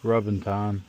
Rubbing time.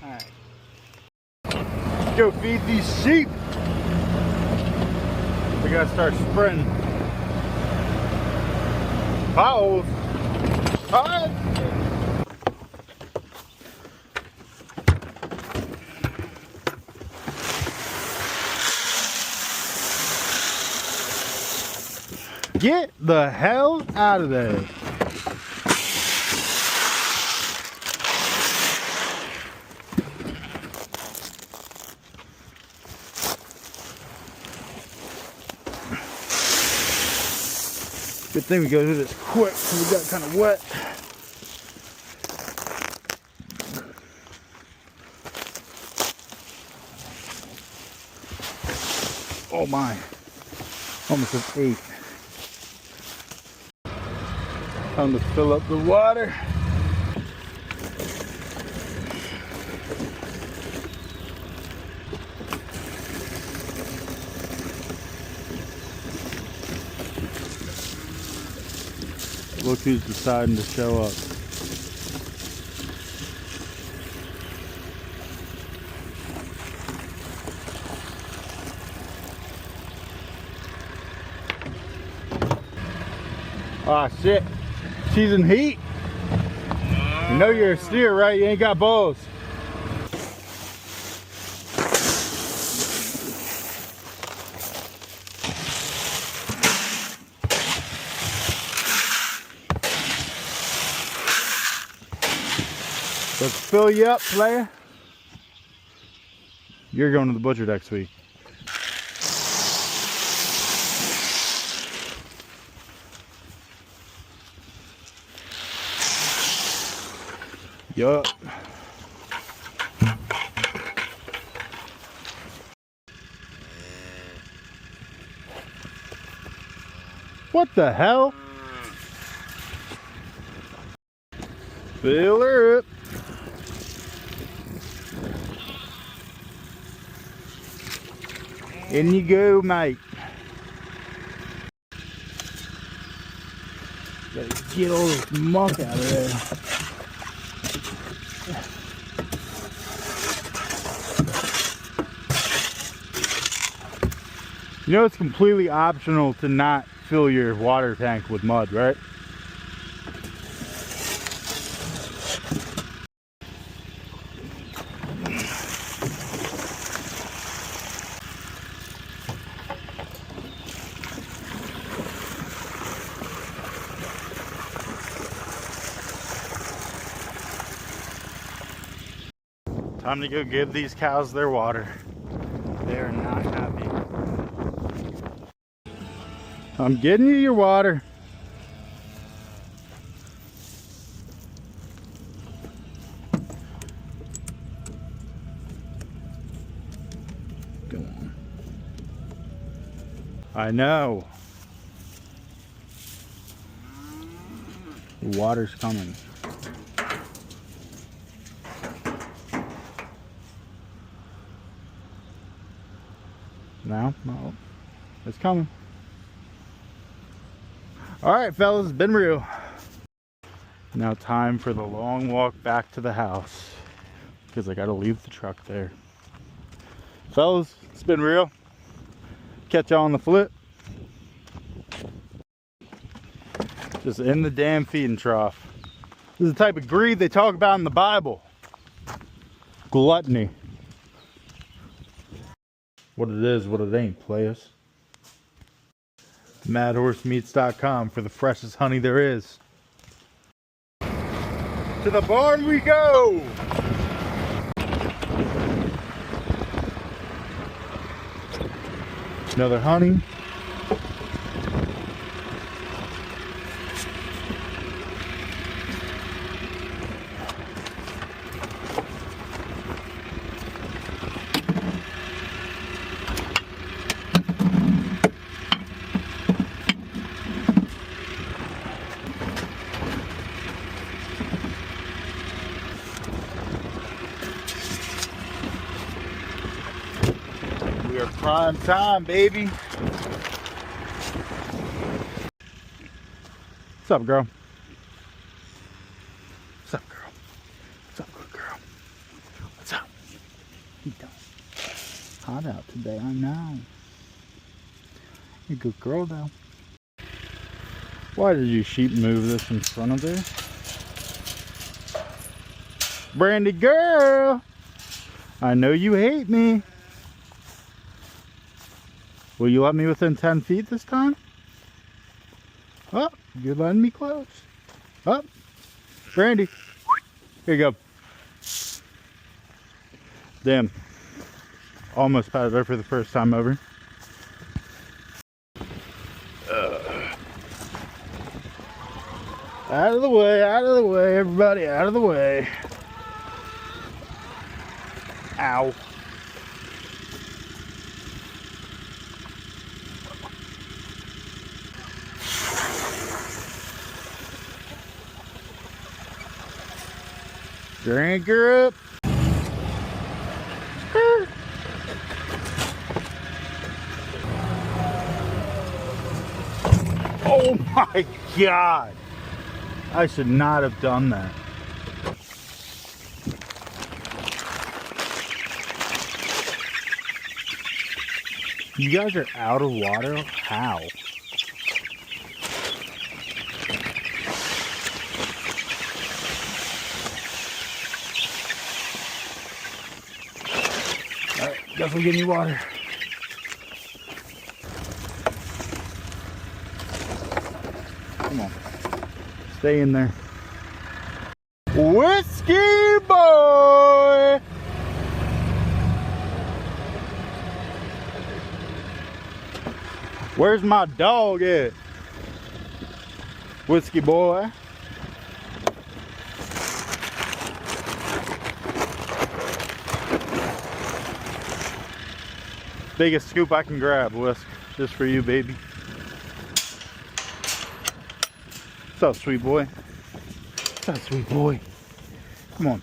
Alright. Let's go feed these sheep. We gotta start spreading potholes. Alright. Get the hell out of there. Good thing we go do this quick because we got kind of wet. Oh my, almost an 8. Time to fill up the water. Look who's deciding to show up. Ah, shit. She's in heat. You know you're a steer, right? You ain't got balls. Let's fill you up, player. You're going to the butcher next week. Yup. What the hell? Fill her up. In you go, mate. Gotta get all this muck out of there. You know it's completely optional to not fill your water tank with mud, right? Time to go give these cows their water. They're not happy. I'm getting you your water. Go on. I know. The water's coming. Now, no, it's coming. All right, fellas, been real. Now time for the long walk back to the house, because I gotta leave the truck there. Fellas, it's been real. Catch y'all on the flip. Just in the damn feeding trough. This is the type of greed they talk about in the Bible. Gluttony. What it is, what it ain't, players. MadHorseMeats.com for the freshest honey there is. To the barn we go! Another honey. We are prime time, baby. What's up, girl? What's up, girl? What's up, good girl? What's up? You doing? Hot out today, I know. You're a good girl, though. Why did you sheep move this in front of there? Brandy girl! I know you hate me. Will you let me within 10 feet this time? Oh, you're letting me close. Oh, Brandy. Here you go. Damn. Almost patted her for the first time over. Out of the way, everybody, out of the way. Ow. Drink her up. Oh my God. I should not have done that. You guys are out of water? How? Alright, guess we're getting you water. Come on. Stay in there. Whiskey boy! Where's my dog at? Whiskey boy. Biggest scoop I can grab, Whisk. Just for you, baby. What's up, sweet boy? What's up, sweet boy? Come on.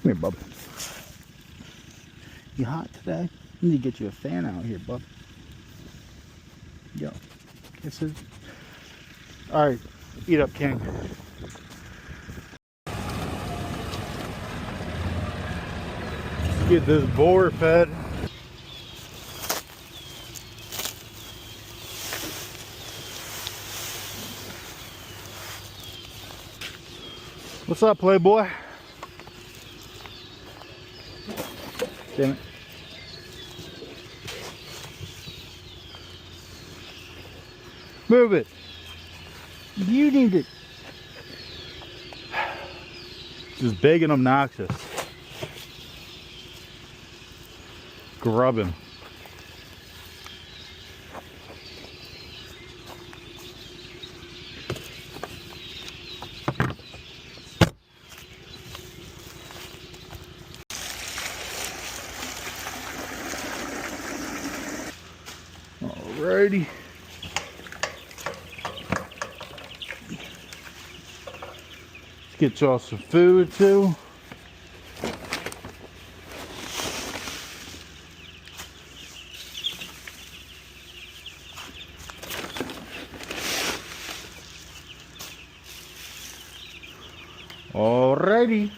Come here, bub. You hot today? I need to get you a fan out here, bub. Yo. This is... Alright. Eat up, King. Let's get this boar fed. What's up, playboy? Damn it. Move it. You need it. Just big and obnoxious. Grubbing. Alrighty. Let's get y'all some food too. Alrighty.